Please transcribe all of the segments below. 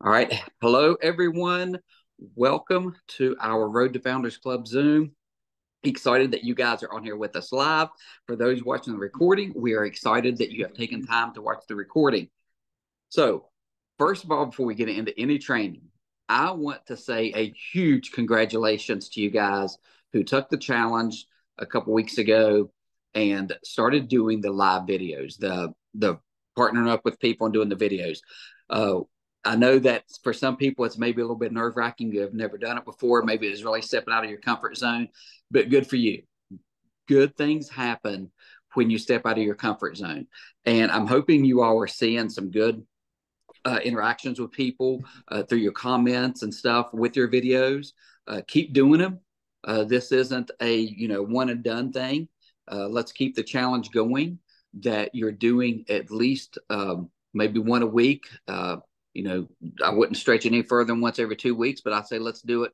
All right. Hello, everyone. Welcome to our Road to Founders Club Zoom. Excited that you guys are on here with us live. For those watching the recording, we are excited that you have taken time to watch the recording. So, first of all, before we get into any training, I want to say a huge congratulations to you guys who took the challenge a couple weeks ago and started doing the live videos, the partnering up with people and doing the videos. I know that for some people, it's maybe a little bit nerve wracking. You have never done it before. Maybe it's really stepping out of your comfort zone, but good for you. Good things happen when you step out of your comfort zone. And I'm hoping you all are seeing some good interactions with people through your comments and stuff with your videos. Keep doing them. This isn't a one and done thing. Let's keep the challenge going. That you're doing at least maybe one a week. I wouldn't stretch it any further than once every 2 weeks, but I say let's do it.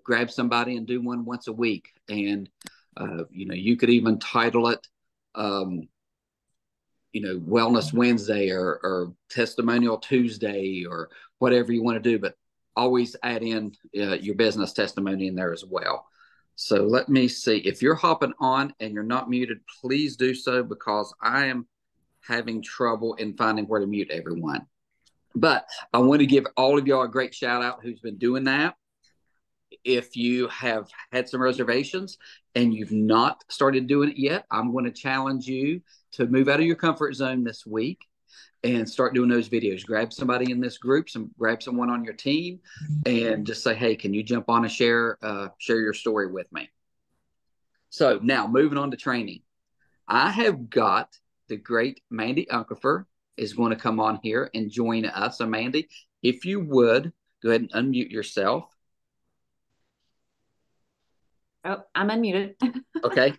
Grab somebody and do one once a week, and you could even title it. Wellness Wednesday or Testimonial Tuesday or whatever you want to do, but always add in your business testimony in there as well. So let me see. If you're hopping on and you're not muted, please do so because I am having trouble in finding where to mute everyone. But I want to give all of y'all a great shout out who's been doing that. If you have had some reservations and you've not started doing it yet, I'm going to challenge you to move out of your comfort zone this week and start doing those videos. Grab somebody in this group, grab someone on your team, and just say, "Hey, can you jump on and share your story with me?" So now moving on to training, I have got the great Mandee Uncapher is going to come on here and join us. So Mandee, if you would go ahead and unmute yourself. Oh, I'm unmuted. Okay.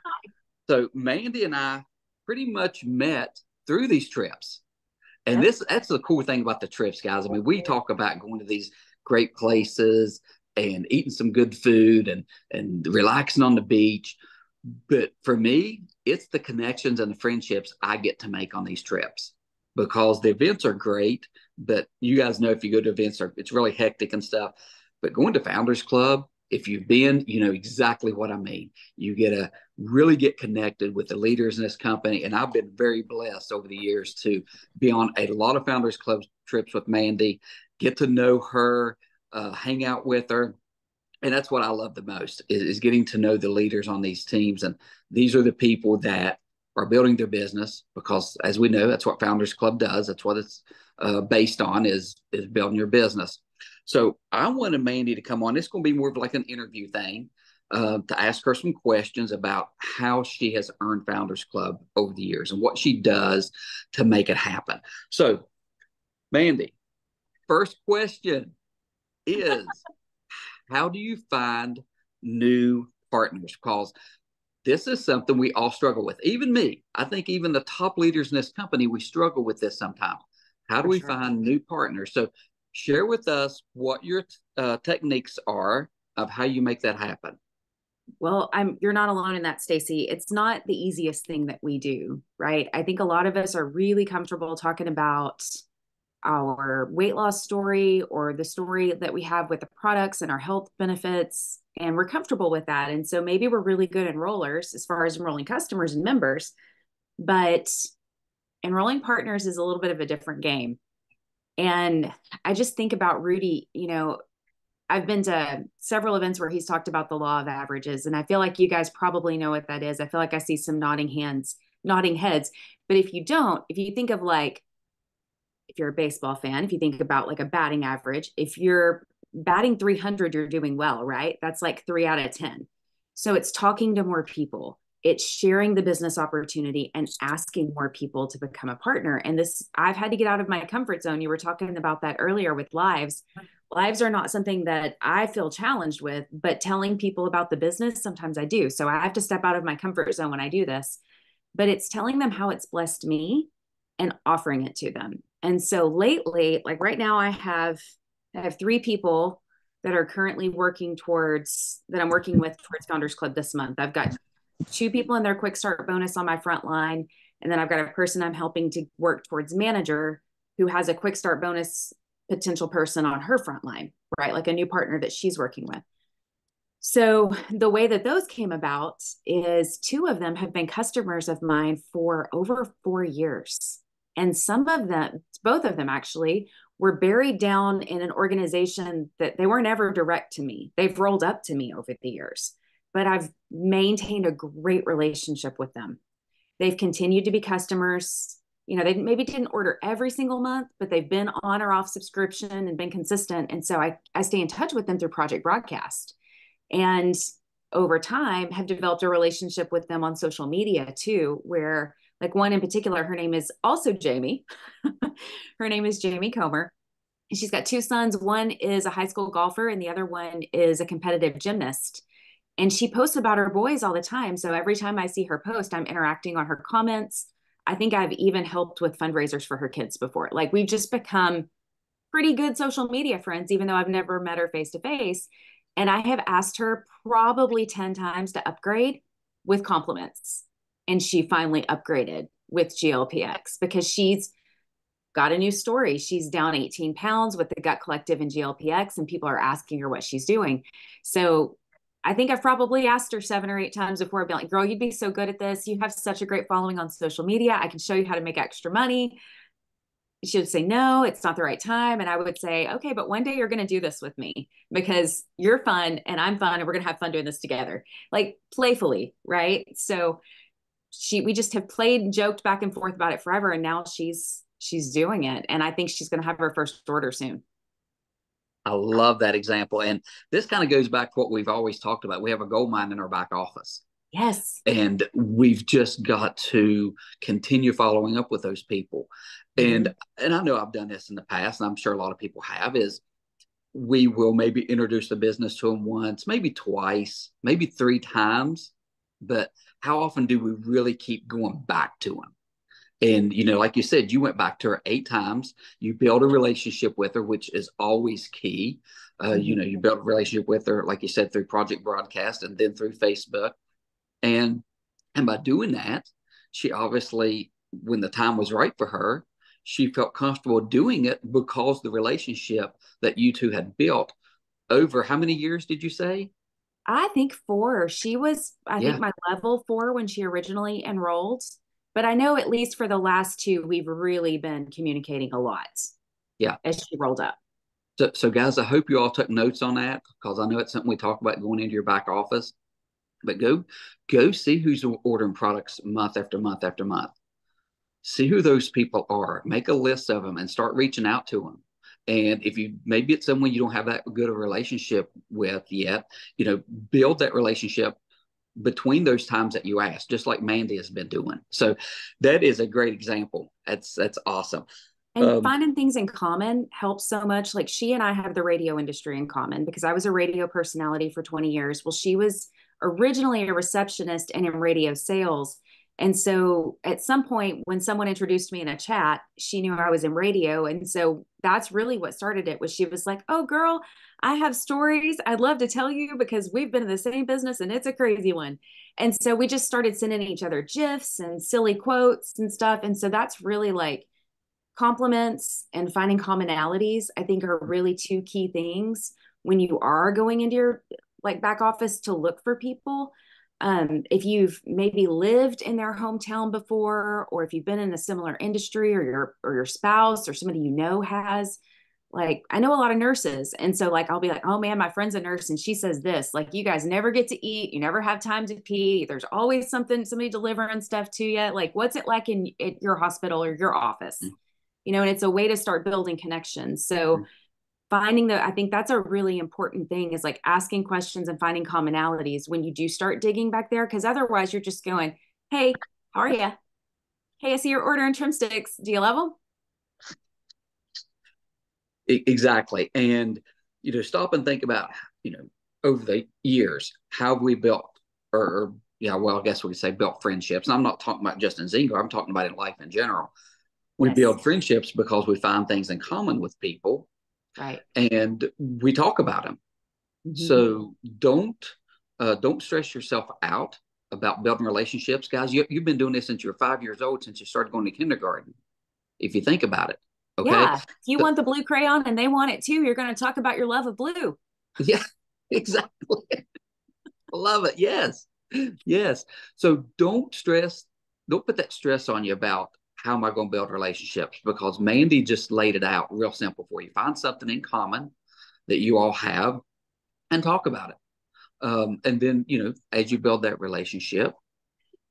So Mandee and I pretty much met through these trips. And that's the cool thing about the trips, guys. I mean, we talk about going to these great places and eating some good food and relaxing on the beach. But for me, it's the connections and the friendships I get to make on these trips because the events are great. But you guys know if you go to events, it's really hectic and stuff. But going to Founders Club, if you've been, you know exactly what I mean. You get to really get connected with the leaders in this company. And I've been very blessed over the years to be on a lot of Founders Club trips with Mandee, get to know her, hang out with her. And that's what I love the most is getting to know the leaders on these teams. And these are the people that are building their business because, as we know, that's what Founders Club does. That's what it's based on is building your business. So I wanted Mandee to come on. It's going to be more of like an interview thing to ask her some questions about how she has earned Founders Club over the years and what she does to make it happen. So, Mandee, first question is, how do you find new partners? Because this is something we all struggle with. Even me, I think even the top leaders in this company, we struggle with this sometimes. How do we find new partners? So share with us what your techniques are of how you make that happen. Well, you're not alone in that, Stacy. It's not the easiest thing that we do, right? I think a lot of us are really comfortable talking about our weight loss story or the story that we have with the products and our health benefits, and we're comfortable with that. And so maybe we're really good enrollers as far as enrolling customers and members, but enrolling partners is a little bit of a different game. And I just think about Rudy, I've been to several events where he's talked about the law of averages, and I feel like you guys probably know what that is. I feel like I see some nodding heads. But if you don't, if you think of like, if you're a baseball fan, if you think about like a batting average, if you're batting 300, you're doing well, right? That's like 3 out of 10. So it's talking to more people. It's sharing the business opportunity and asking more people to become a partner. And this, I've had to get out of my comfort zone. You were talking about that earlier with lives. Lives are not something that I feel challenged with, but telling people about the business, sometimes I do. So I have to step out of my comfort zone when I do this, but it's telling them how it's blessed me and offering it to them. And so lately, like right now, I have 3 people that are currently I'm working with towards Founders Club this month. I've got 2 people in their quick start bonus on my front line. And then I've got a person I'm helping to work towards manager who has a quick start bonus potential person on her front line, right? Like a new partner that she's working with. So the way that those came about is two of them have been customers of mine for over 4 years. And some of them, both of them actually, were buried down in an organization that they weren't ever direct to me. They've rolled up to me over the years, but I've maintained a great relationship with them. They've continued to be customers. You know, they maybe didn't order every single month, but they've been on or off subscription and been consistent. And so I stay in touch with them through Project Broadcast. And over time have developed a relationship with them on social media too, where like one in particular, her name is also Jamie. Her name is Jamie Comer. And she's got two sons. One is a high school golfer and the other one is a competitive gymnast. And she posts about her boys all the time. So every time I see her post, I'm interacting on her comments. I think I've even helped with fundraisers for her kids before. Like we've just become pretty good social media friends, even though I've never met her face to face. And I have asked her probably 10 times to upgrade with compliments. And she finally upgraded with GLPX because she's got a new story. She's down 18 pounds with the Gut Collective and GLPX, and people are asking her what she's doing. So I think I've probably asked her 7 or 8 times before. I've been like, girl, you'd be so good at this. You have such a great following on social media. I can show you how to make extra money. She would say, no, it's not the right time. And I would say, okay, but one day you're going to do this with me because you're fun and I'm fun and we're going to have fun doing this together, like playfully. Right. So we just have played and joked back and forth about it forever. And now she's doing it. And I think she's going to have her first order soon. I love that example. And this kind of goes back to what we've always talked about. We have a gold mine in our back office. Yes. And we've just got to continue following up with those people. And I know I've done this in the past, and I'm sure a lot of people have, is we will maybe introduce the business to them once, maybe twice, maybe 3 times. But how often do we really keep going back to them? And, you know, like you said, you went back to her 8 times. You build a relationship with her, which is always key. You know, you build a relationship with her, like you said, through Project Broadcast and then through Facebook. And by doing that, she obviously, when the time was right for her, she felt comfortable doing it because the relationship that you two had built over how many years did you say? I think 4. She was, I think, Yeah. my level 4 when she originally enrolled. But I know at least for the last 2, we've really been communicating a lot. Yeah. As she rolled up. So guys, I hope you all took notes on that because I know it's something we talk about going into your back office. But go see who's ordering products month after month after month. See who those people are. Make a list of them and start reaching out to them. And if you maybe it's someone you don't have that good a relationship with yet, you know, build that relationship between those times that you ask, just like Mandee has been doing. So that is a great example. That's awesome. And finding things in common helps so much. Like she and I have the radio industry in common because I was a radio personality for 20 years. Well, she was originally a receptionist and in radio sales. And so at some point when someone introduced me in a chat, she knew I was in radio. And so that's really what started it was she was like, oh girl, I have stories I'd love to tell you because we've been in the same business and it's a crazy one. And so we just started sending each other GIFs and silly quotes and stuff. And so that's really like compliments and finding commonalities, I think are really 2 key things when you are going into your like back office to look for people. If you've maybe lived in their hometown before, or if you've been in a similar industry or your spouse or somebody you know has, like I know a lot of nurses. And so like, I'll be like, oh man, my friend's a nurse and she says this, like you guys never get to eat. You never have time to pee. There's always somebody delivering stuff to you. Like, what's it like in your hospital or your office? You know, and it's a way to start building connections. So finding I think that's a really important thing is like asking questions and finding commonalities when you do start digging back there. Cause otherwise you're just going, hey, how are you? Hey, I see you're ordering trim sticks. Do you love them? Exactly. And, you know, stop and think about, you know, over the years, how have we built, or yeah, well, I guess we could say built friendships. And I'm not talking about just in Zingo, I'm talking about in life in general. We build friendships because we find things in common with people. Right. And we talk about them. So don't stress yourself out about building relationships, guys. You've been doing this since you're 5 years old, since you started going to kindergarten. If you think about it, Okay. Yeah. If you So, want the blue crayon and they want it too, you're going to talk about your love of blue. yeah, exactly. Love it. Yes. Yes. So don't put that stress on you about how am I going to build relationships, because Mandee just laid it out real simple for you. Find something in common that you all have and talk about it. And then, as you build that relationship,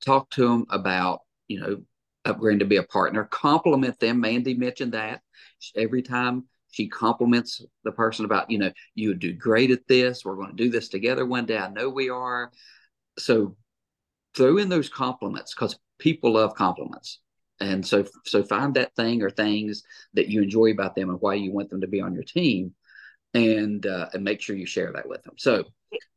talk to them about, upgrading to be a partner, compliment them. Mandee mentioned that every time she compliments the person about, you would do great at this. We're going to do this together one day. I know we are. So throw in those compliments, because people love compliments. And so find that thing or things that you enjoy about them and why you want them to be on your team, and make sure you share that with them. So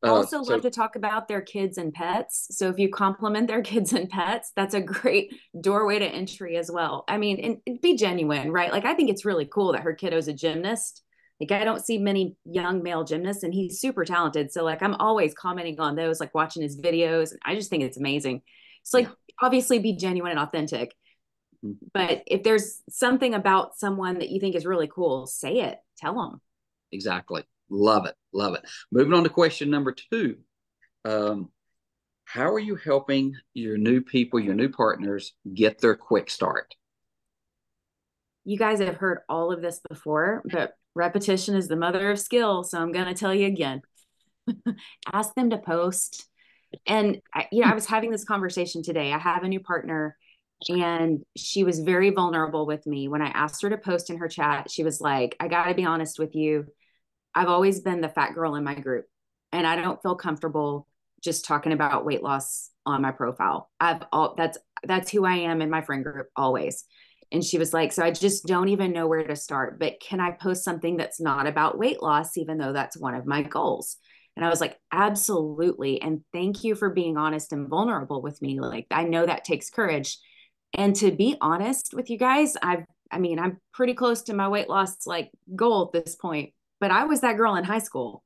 Also so love to talk about their kids and pets. So if you compliment their kids and pets, that's a great doorway to entry as well. I mean, and be genuine, right? Like I think it's really cool that her kiddo's a gymnast. Like I don't see many young male gymnasts and he's super talented. So like I'm always commenting on those, like watching his videos. And I just think it's amazing. So like yeah. obviously be genuine and authentic. Mhm. But if there's something about someone that you think is really cool, say it. Tell them. Exactly. Love it. Love it. Moving on to question number 2. Um, how are you helping your new people, your new partners, get their quick start? You guys have heard all of this before, but repetition is the mother of skill. So I'm going to tell you again. Ask them to post. And I was having this conversation today. I have a new partner, and she was very vulnerable with me when I asked her to post in her chat. She was like, "I got to be honest with you. I've always been the fat girl in my group, and I don't feel comfortable just talking about weight loss on my profile. That's who I am in my friend group always." And she was like, "So I just don't even know where to start, but can I post something that's not about weight loss, even though that's one of my goals?" And I was like, "Absolutely. And thank you for being honest and vulnerable with me. Like, I know that takes courage." And to be honest with you guys, I'm pretty close to my weight loss like goal at this point, but I was that girl in high school.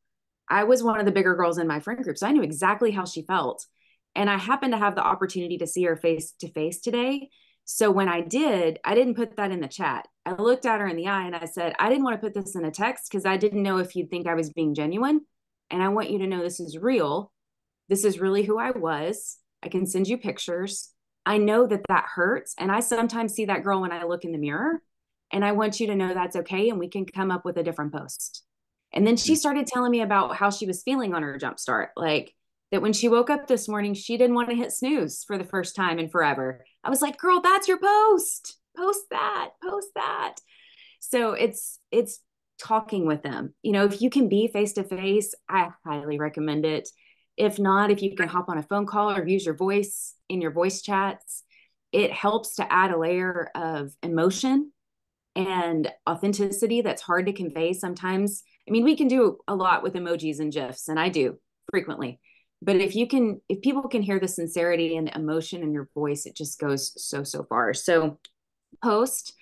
I was one of the bigger girls in my friend group. So I knew exactly how she felt. And I happened to have the opportunity to see her face to face today. So when I did, I didn't put that in the chat. I looked at her in the eye and I said, "I didn't want to put this in a text because I didn't know if you'd think I was being genuine. And I want you to know this is real. This is really who I was. I can send you pictures. I know that that hurts. And I sometimes see that girl when I look in the mirror. And I want you to know that's okay. And we can come up with a different post." And then she started telling me about how she was feeling on her jump start. Like that when she woke up this morning, she didn't want to hit snooze for the first time in forever. I was like, "Girl, that's your post. Post that. Post that." So it's talking with them. If you can be face to face, I highly recommend it. If not, if you can hop on a phone call or use your voice in your voice chats, it helps to add a layer of emotion and authenticity that's hard to convey sometimes. I mean, we can do a lot with emojis and GIFs, and I do frequently. But if people can hear the sincerity and the emotion in your voice, it just goes so, so far. So post,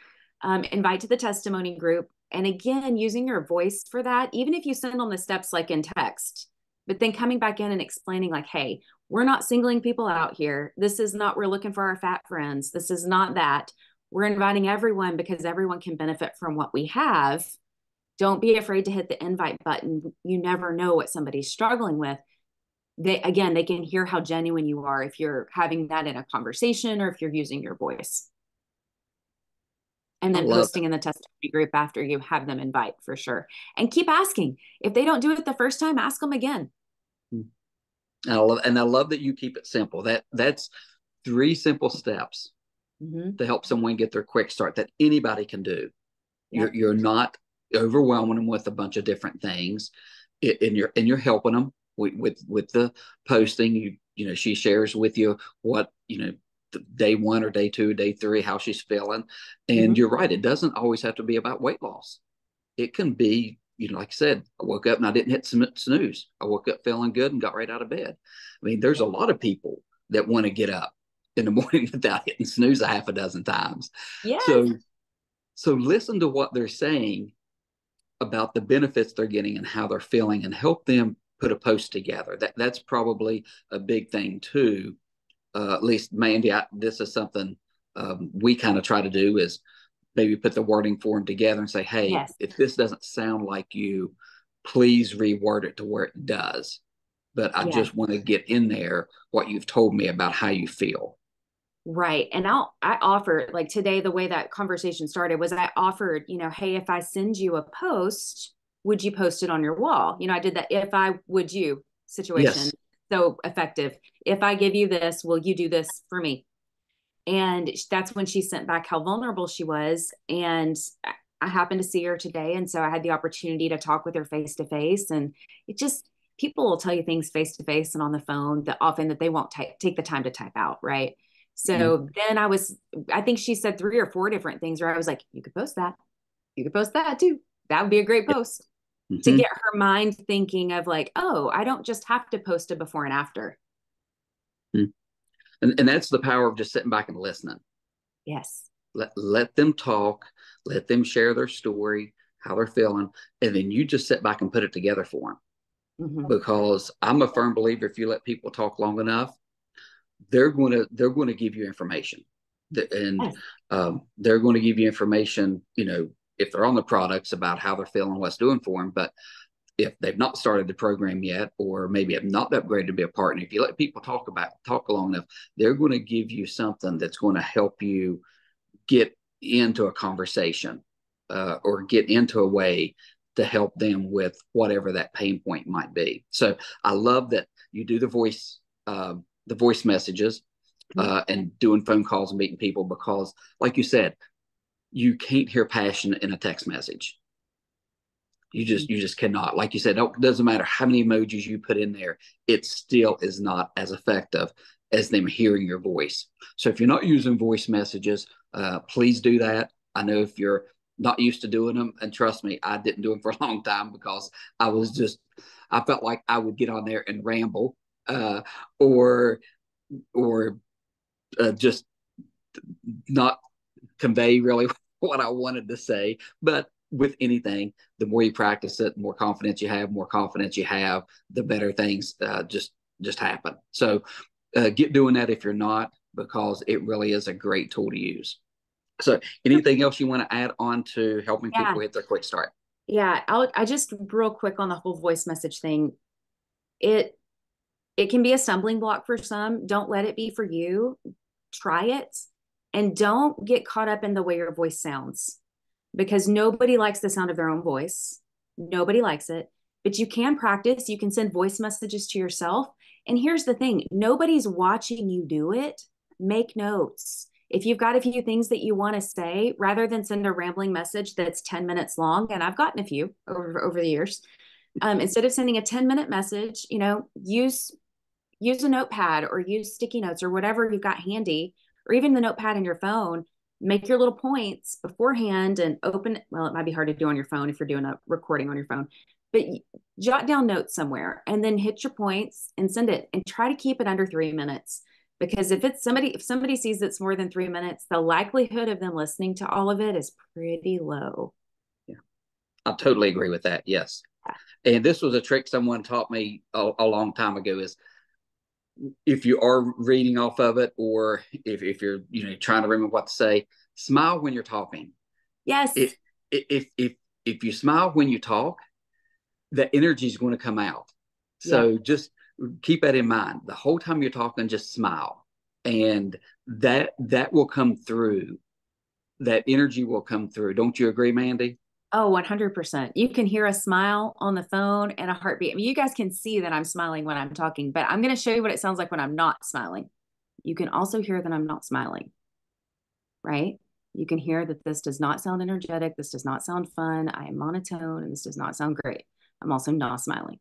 invite to the testimony group. And again, using your voice for that, even if you send on the steps like in text, but then coming back in and explaining, like, "Hey, we're not singling people out here. This is not, we're looking for our fat friends. This is not that. We're inviting everyone because everyone can benefit from what we have. Don't be afraid to hit the invite button. You never know what somebody's struggling with." They can hear how genuine you are if you're having that in a conversation or if you're using your voice. And I then love posting in the testimony group after you have them invite for sure. And keep asking. If they don't do it the first time, ask them again. it. And I love that you keep it simple. That's 3 simple steps Mm-hmm. to help someone get their quick start that anybody can do. You're Yep. you're not overwhelming them with a bunch of different things, and you're helping them with the posting. She shares with you what day 1 or day 2, day 3, how she's feeling, and Mm-hmm. you're right. It doesn't always have to be about weight loss. It can be, like I said, I woke up and I didn't hit snooze. I woke up feeling good and got right out of bed. I mean, there's a Yep. lot of people that want to get up in the morning without hitting snooze a half a dozen times. Yes. So listen to what they're saying about the benefits they're getting and how they're feeling, and help them put a post together. That's probably a big thing too. At least Mandee, this is something we kind of try to do, is maybe put the wording for them together and say, hey, Yes. if this doesn't sound like you, please reword it to where it does. But I Yes. just want to get in there what you've told me about how you feel. Right. And I offered, like today, the way that conversation started was I offered, hey, if I send you a post, would you post it on your wall? I did that if I would you situation. Yes. So effective. If I give you this, will you do this for me? And that's when she sent back how vulnerable she was. And I happened to see her today. And so I had the opportunity to talk with her face to face. And it just, people will tell you things face to face and on the phone that often that they won't take the time to type out. Right. Mm-hmm. So then I think she said 3 or 4 different things where I was like, you could post that. You could post that too. That would be a great post to Mm-hmm. get her mind thinking of like, oh, I don't just have to post a before and after. And that's the power of just sitting back and listening. Yes. Let them talk, let them share their story, how they're feeling, and then you just sit back and put it together for them. Mm-hmm. Because I'm a firm believer if you let people talk long enough, they're going to give you information, and Yes. they're going to give you information. If they're on the products about how they're feeling, what's doing for them. But if they've not started the program yet, or maybe have not upgraded to be a partner, if you let people talk long enough, they're going to give you something that's going to help you get into a conversation, or get into a way to help them with whatever that pain point might be. So I love that you do the voice messages, and doing phone calls and meeting people, because, like you said, you can't hear passion in a text message. You just cannot. Like you said, it doesn't matter how many emojis you put in there, it still is not as effective as them hearing your voice. So if you're not using voice messages, please do that. I know if you're not used to doing them, and trust me, I didn't do them for a long time because I felt like I would get on there and ramble, or just not convey really what I wanted to say. But with anything, the more you practice it, the more confidence you have, the better things just happen. So get doing that if you're not, because it really is a great tool to use. So anything else you want to add on to helping Yeah. people hit their quick start? Yeah. I just real quick on the whole voice message thing. It it can be a stumbling block for some. Don't let it be for you. Try it and don't get caught up in the way your voice sounds, because nobody likes the sound of their own voice. Nobody likes it, but you can practice. You can send voice messages to yourself. And here's the thing, nobody's watching you do it. Make notes. If you've got a few things that you want to say, rather than send a rambling message that's 10 minutes long, and I've gotten a few over the years, instead of sending a 10-minute message, use a notepad or use sticky notes or whatever you've got handy, or even the notepad in your phone. Make your little points beforehand and open. Well, it might be hard to do on your phone if you're doing a recording on your phone, but jot down notes somewhere and then hit your points and send it, and try to keep it under 3 minutes. Because if somebody sees it's more than 3 minutes, the likelihood of them listening to all of it is pretty low. Yeah, I totally agree with that. Yes. And this was a trick someone taught me a long time ago, is if you are reading off of it, or if you're trying to remember what to say, smile when you're talking. Yes. If you smile when you talk, the energy is going to come out. Yep. So just keep that in mind. The whole time you're talking, just smile, and that will come through. That energy will come through. Don't you agree, Mandee? Oh, 100%. You can hear a smile on the phone and a heartbeat. I mean, you guys can see that I'm smiling when I'm talking, but I'm going to show you what it sounds like when I'm not smiling. You can also hear that I'm not smiling, right? You can hear that this does not sound energetic. This does not sound fun. I am monotone and this does not sound great. I'm also not smiling.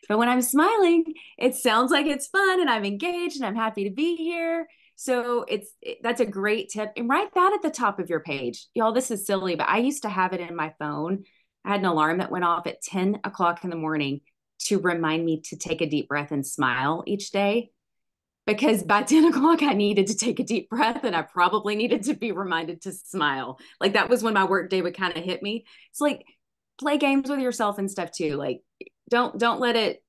But when I'm smiling, it sounds like it's fun and I'm engaged and I'm happy to be here. So that's a great tip. And write that at the top of your page. Y'all, this is silly, but I used to have it in my phone. I had an alarm that went off at 10 o'clock in the morning to remind me to take a deep breath and smile each day. Because by 10 o'clock, I needed to take a deep breath and I probably needed to be reminded to smile. Like that was when my work day would kind of hit me. It's like play games with yourself and stuff too. Like don't let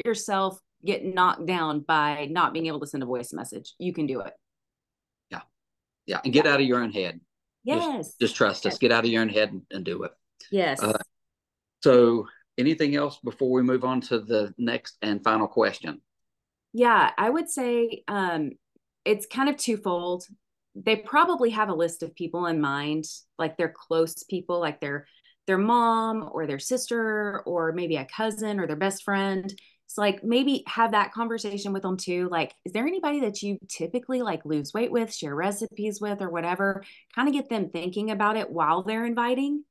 yourself get knocked down by not being able to send a voice message. You can do it. Yeah, yeah, and get Yeah. out of your own head. Yes. Just trust us. Yes. Get out of your own head and do it. Yes. So anything else before we move on to the next and final question? Yeah, I would say it's kind of twofold. They probably have a list of people in mind, like their close people, like their mom or their sister or maybe a cousin or their best friend. It's like maybe have that conversation with them too. Like, is there anybody that you typically like lose weight with, share recipes with, or whatever? Kind of get them thinking about it while they're inviting,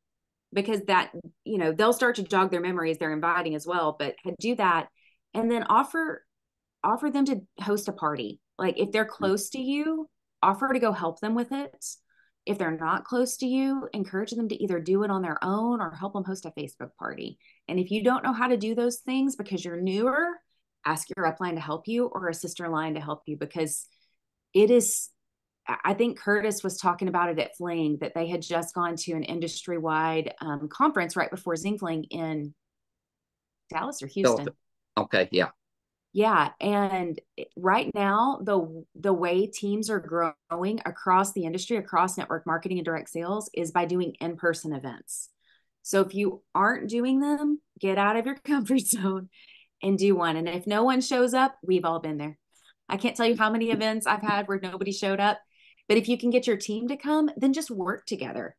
because that, they'll start to jog their memory as they're inviting as well. But do that, and then offer them to host a party. Like if they're close to you, offer to go help them with it. If they're not close to you, encourage them to either do it on their own or help them host a Facebook party. And if you don't know how to do those things because you're newer, ask your upline to help you or a sister line to help you, because it is, I think Curtis was talking about it at Fling, that they had just gone to an industry-wide conference right before Zingfling in Dallas or Houston. Okay, yeah. Yeah, and right now the way teams are growing across the industry, across network marketing and direct sales, is by doing in-person events. So if you aren't doing them, get out of your comfort zone and do one. And if no one shows up, we've all been there. I can't tell you how many events I've had where nobody showed up. But if you can get your team to come, then just work together.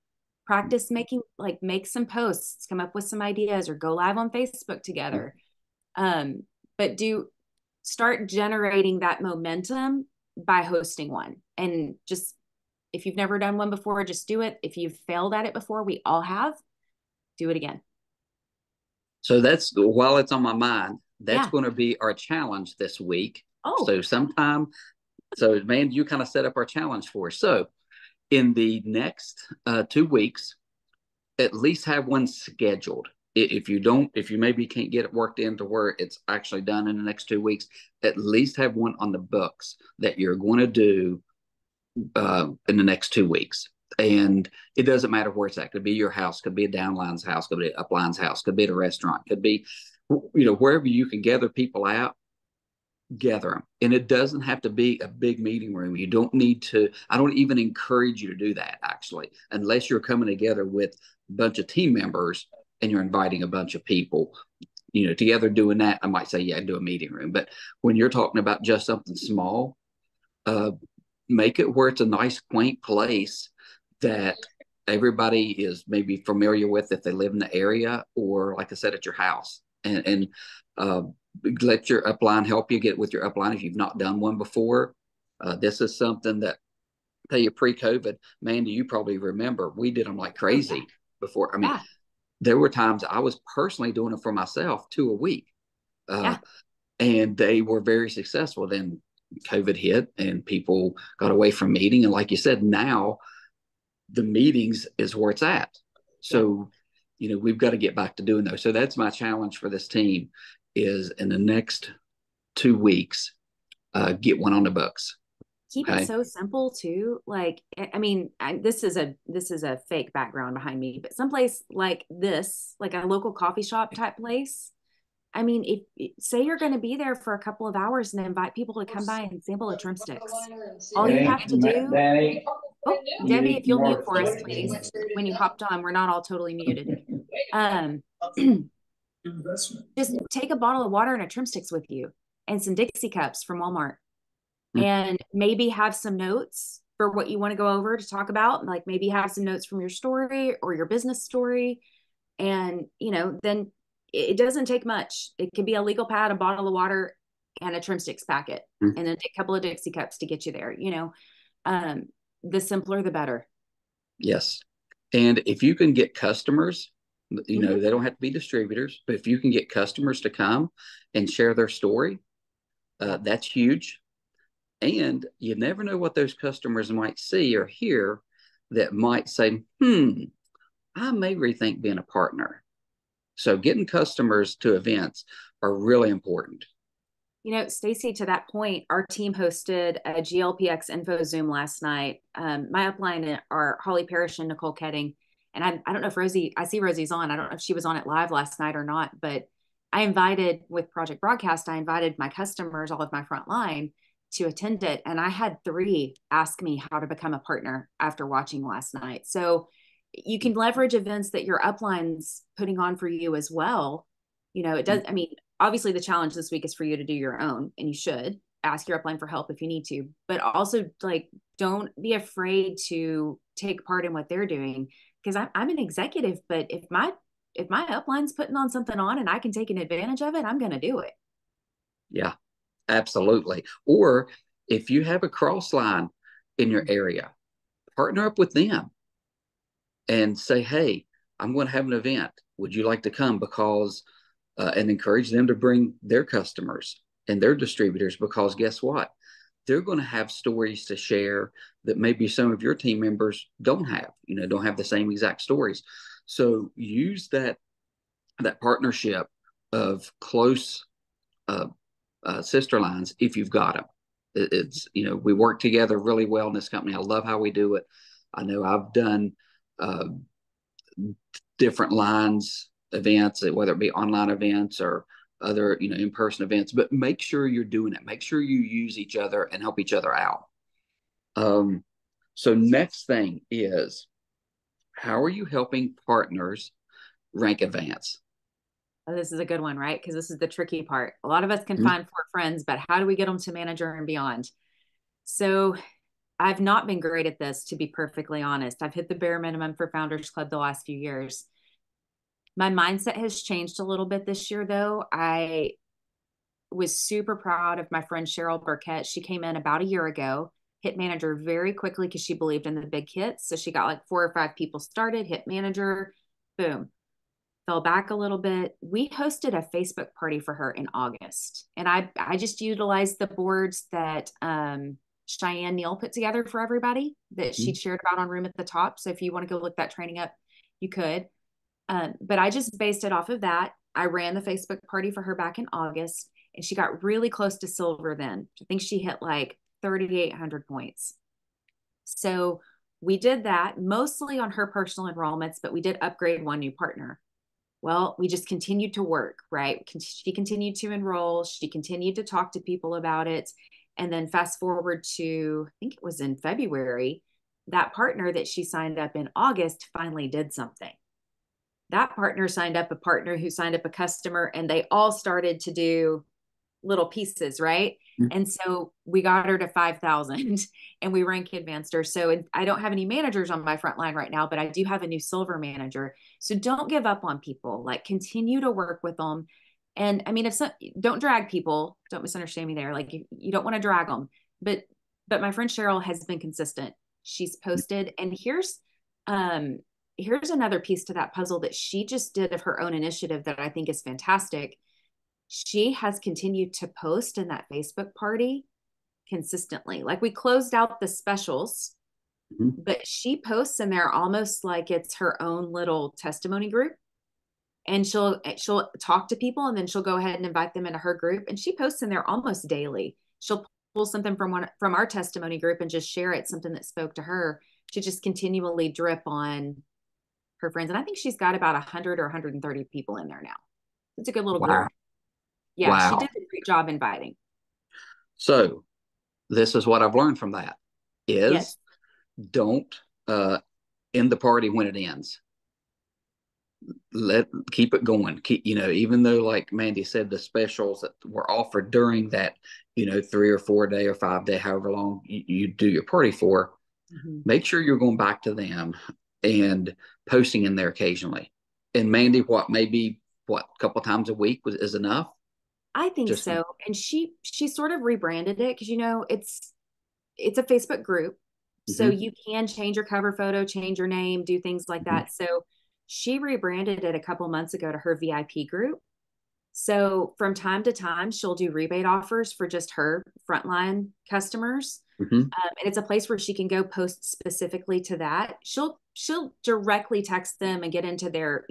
Practice make some posts, come up with some ideas, or go live on Facebook together. But start generating that momentum by hosting one. And just, if you've never done one before, just do it. If you've failed at it before, we all have, do it again. So that's, while it's on my mind, that's Yeah. going to be our challenge this week. Oh. So man, you kind of set up our challenge for us. So in the next 2 weeks, at least have one scheduled. If you maybe can't get it worked into where it's actually done in the next 2 weeks, at least have one on the books that you're going to do in the next 2 weeks. And it doesn't matter where it's at. Could be your house, could be a downline's house, could be an upline's house, could be at a restaurant, could be, wherever you can gather people out, gather them. And it doesn't have to be a big meeting room. You don't need to, I don't even encourage you to do that, actually, unless you're coming together with a bunch of team members and you're inviting a bunch of people, together doing that. I might say, yeah, do a meeting room. But when you're talking about just something small, make it where it's a nice, quaint place that everybody is maybe familiar with if they live in the area, or like I said, at your house. And let your upline help you get with your upline if you've not done one before. This is something that, tell you, pre-COVID, Mandee, you probably remember, we did them like crazy before. I mean, Yeah. There were times I was personally doing it for myself, 2 a week. Yeah. And they were very successful. Then COVID hit and people got away from meeting. And like you said, now the meetings is where it's at. So, we've got to get back to doing those. So that's my challenge for this team, is in the next 2 weeks, get one on the books. Keep it so simple too. Like, I mean, this is a fake background behind me, but someplace like this, like a local coffee shop type place. I mean, if say you're going to be there for a couple of hours and invite people to come by and sample the trim sticks, all you have to do. Oh, Debbie, if you'll mute for us, please. When you hopped on, we're not all totally muted. Just take a bottle of water and a trim sticks with you, and some Dixie cups from Walmart, and maybe have some notes for what you want to go over to talk about. Like maybe have some notes from your story or your business story. And, then it doesn't take much. It can be a legal pad, a bottle of water, and a trim sticks packet, and then a couple of Dixie cups to get you there. The simpler, the better. Yes. And if you can get customers, they don't have to be distributors, but if you can get customers to come and share their story, that's huge. And you never know what those customers might see or hear that might say, I may rethink being a partner. So getting customers to events are really important. Stacy, to that point, our team hosted a GLPX info Zoom last night. My upline are Holly Parrish and Nicole Ketting. And I don't know if I see Rosie's on. I don't know if she was on it live last night or not, but with Project Broadcast, I invited my customers, all of my front line, to attend it. And I had 3 ask me how to become a partner after watching last night. So you can leverage events that your upline's putting on for you as well. You know, it does. I mean, obviously the challenge this week is for you to do your own, and you should ask your upline for help if you need to, but also like, don't be afraid to take part in what they're doing. Cause I'm an executive, but if my upline's putting on something on and I can take an advantage of it, I'm going to do it. Yeah, absolutely. Or if you have a cross line in your area, partner up with them and say, hey, I'm going to have an event. Would you like to come? Because, and encourage them to bring their customers and their distributors, because guess what? They're going to have stories to share that maybe some of your team members don't have, don't have the same exact stories. So use that partnership of close sister lines if you've got them. It's, we work together really well in this company. I love how we do it. I know I've done uh, different lines events, whether it be online events or other, in-person events, but make sure you're doing it. Make sure you use each other and help each other out. So next thing is, how are you helping partners rank advance? Oh, this is a good one, right? Because this is the tricky part. A lot of us can find 4 friends, but how do we get them to manager and beyond? So I've not been great at this, to be perfectly honest. I've hit the bare minimum for Founders Club the last few years. My mindset has changed a little bit this year, though. I was super proud of my friend Cheryl Burkett. She came in about a year ago, hit manager very quickly because she believed in the big hits. So she got like 4 or 5 people started, hit manager, boom. Fell back a little bit. We hosted a Facebook party for her in August. And I just utilized the boards that Cheyenne Neal put together for everybody that she shared about on Room at the Top. So if you want to go look that training up, you could. But I just based it off of that. I ran the Facebook party for her back in August, and she got really close to silver then. I think she hit like 3,800 points. So we did that mostly on her personal enrollments, but we did upgrade 1 new partner. Well, we just continued to work, right? She continued to enroll. She continued to talk to people about it. And then fast forward to, I think it was in February, that partner that she signed up in August finally did something. That partner signed up a partner who signed up a customer, and they all started to do little pieces, right? And so we got her to 5,000 and we rank advanced her. So I don't have any managers on my front line right now, but I do have a new silver manager. So don't give up on people, like continue to work with them. And I mean, don't drag people, don't misunderstand me there. Like you don't want to drag them, but my friend Cheryl has been consistent. She's posted, and here's another piece to that puzzle that she just did of her own initiative that I think is fantastic. She has continued to post in that Facebook party consistently. Like we closed out the specials, but she posts in there almost like it's her own little testimony group. And she'll talk to people, and then she'll go ahead and invite them into her group. And she posts in there almost daily. She'll pull something from our testimony group and just share it, something that spoke to her, to just continually drip on her friends. And I think she's got about 100 or 130 people in there now. It's a good little group. Yeah, wow. She did a great job inviting. So this is what I've learned from that is yes. Don't end the party when it ends. Keep it going. Even though, like Mandee said, the specials that were offered during that, 3 or 4 day or 5 day, however long you do your party for, make sure you're going back to them and posting in there occasionally. And Mandee, maybe a couple times a week is enough? I think so. And she sort of rebranded it because, it's a Facebook group. So you can change your cover photo, change your name, do things like that. So she rebranded it a couple months ago to her VIP group. So from time to time, she'll do rebate offers for just her frontline customers. And it's a place where she can go post specifically to that. She'll directly text them and get into their,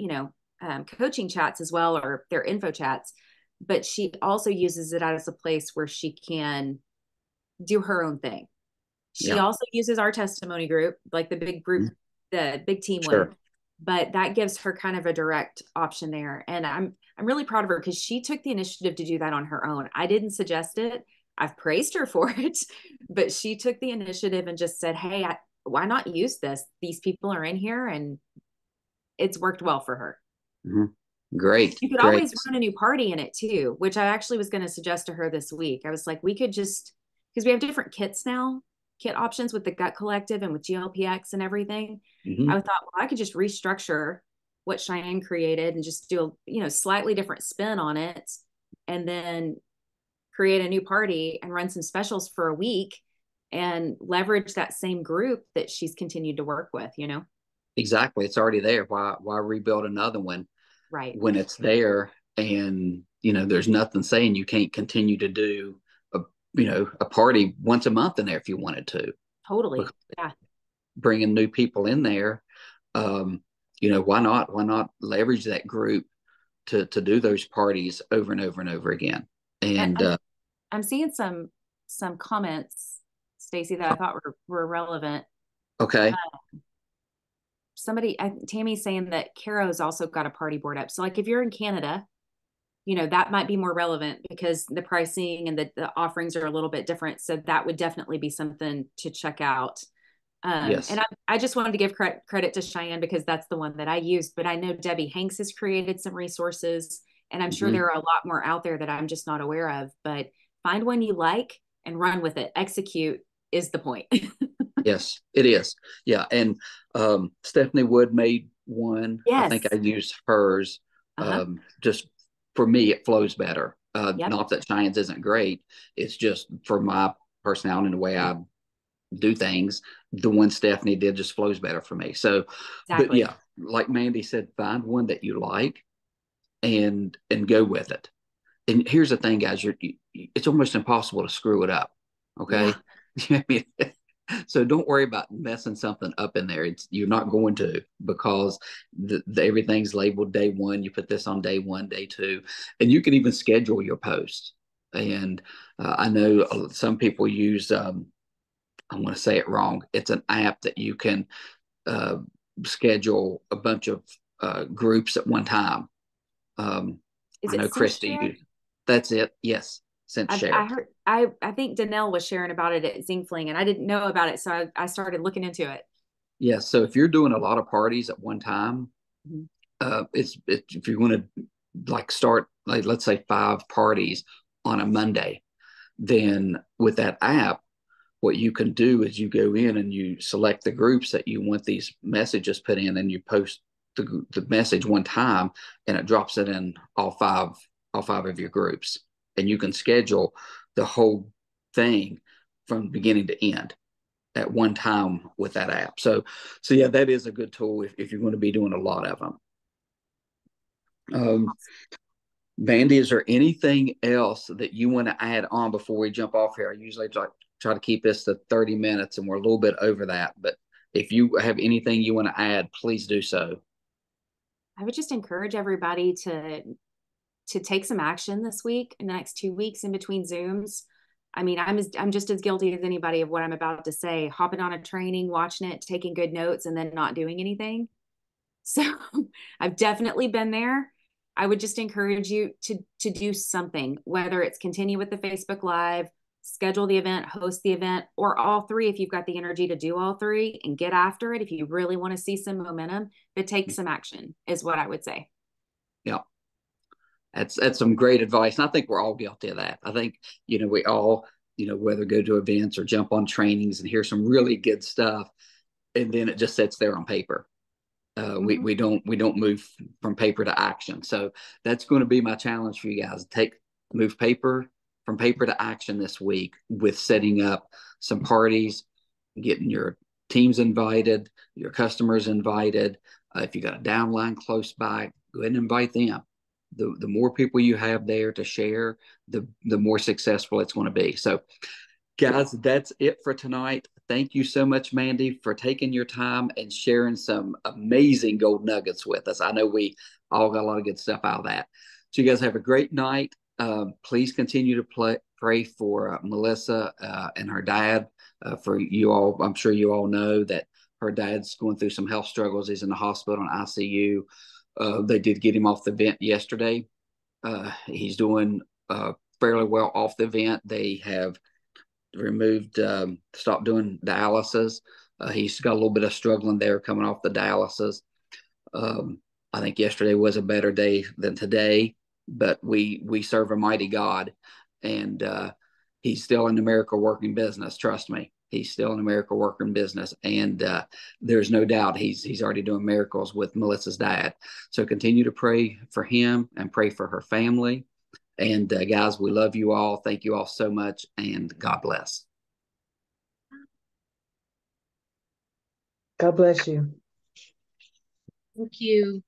coaching chats as well, or their info chats. But she also uses it as a place where she can do her own thing. She also uses our testimony group, like the big group, the big team one, but that gives her kind of a direct option there. And I'm really proud of her because she took the initiative to do that on her own. I didn't suggest it. I've praised her for it, but she took the initiative and just said, hey, why not use this? These people are in here, and it's worked well for her. Great, You could great. always run a new party in it too, which I actually was going to suggest to her this week. I was like, we could just, because we have different kits now, kit options with the Gut Collective and with GLPX and everything. I thought, well, I could just restructure what Cheyenne created and just do a, slightly different spin on it, and then create a new party and run some specials for a week and leverage that same group that she's continued to work with, Exactly. It's already there. Why rebuild another one Right. when it's there? And there's nothing saying you can't continue to do a party once a month in there if you wanted to. Totally. Yeah. Bringing new people in there, why not leverage that group to do those parties over and over and over again? And I'm seeing some comments, Stacy, that I thought were relevant. okay. Tammy's saying that Caro's also got a party board up. So like if you're in Canada, that might be more relevant because the pricing and the offerings are a little bit different. So that would definitely be something to check out. Yes. And I just wanted to give credit to Cheyenne because that's the one that I used, but I know Debbie Hanks has created some resources, and I'm sure there are a lot more out there that I'm just not aware of, but find one you like and run with it. Execute is the point. Yes, it is. Yeah. And Stephanie Wood made one. I think Yes. I used hers. Just for me, it flows better. Yep. Not that Cheyenne's isn't great. It's just for my personality and the way I do things. The one Stephanie did just flows better for me. So, but Exactly. yeah, like Mandee said, find one that you like and go with it. And here's the thing, guys, it's almost impossible to screw it up. Okay. Yeah. So don't worry about messing something up in there. You're not going to, because everything's labeled day one. You put this on day one, day two, and you can even schedule your posts. And I know some people use, I'm going to say it wrong. It's an app that you can uh, schedule a bunch of groups at one time. Is I it know Cinch Christy. That's it. Yes, since share. I heard I think Danelle was sharing about it at Zingfling, and I didn't know about it, so I started looking into it. Yeah. So if you're doing a lot of parties at one time, if you're going to like start, like, let's say 5 parties on a Monday, then with that app, what you can do is you go in and you select the groups that you want these messages put in, and you post the message one time, and it drops it in all five of your groups, and you can schedule the whole thing from beginning to end at one time with that app. So yeah, that is a good tool if you're going to be doing a lot of them. Mandee, is there anything else that you want to add on before we jump off here? I usually try to keep this to 30 minutes, and we're a little bit over that. But if you have anything you want to add, please do so. I would just encourage everybody to take some action this week, in the next 2 weeks in between Zooms. I mean, I'm just as guilty as anybody of what I'm about to say, hopping on a training, watching it, taking good notes, and then not doing anything. So I've definitely been there. I would just encourage you to do something, whether it's continue with the Facebook Live, schedule the event, host the event, or all three if you've got the energy to do all three, and get after it if you really want to see some momentum, but take some action is what I would say. Yeah. That's some great advice. And I think we're all guilty of that. I think, we all, whether go to events or jump on trainings and hear some really good stuff, and then it just sits there on paper. We don't move from paper to action. So that's going to be my challenge for you guys. Move from paper to action this week with setting up some parties, getting your teams invited, your customers invited. If you got a downline close by, go ahead and invite them. The more people you have there to share, the more successful it's going to be. So, guys, that's it for tonight. Thank you so much, Mandee, for taking your time and sharing some amazing gold nuggets with us. I know we all got a lot of good stuff out of that. So you guys have a great night. Please continue to pray for Melissa and her dad. For you all, I'm sure you all know that her dad's going through some health struggles. He's in the hospital in ICU. They did get him off the vent yesterday. He's doing fairly well off the vent. They have removed, stopped doing dialysis. He's got a little bit of struggling there coming off the dialysis. I think yesterday was a better day than today, but we serve a mighty God, and he's still in the miracle working business. Trust me, he's still in the miracle working business, and there's no doubt he's already doing miracles with Melissa's dad. So continue to pray for him and pray for her family. And guys, we love you all. Thank you all so much, and God bless. God bless you. Thank you.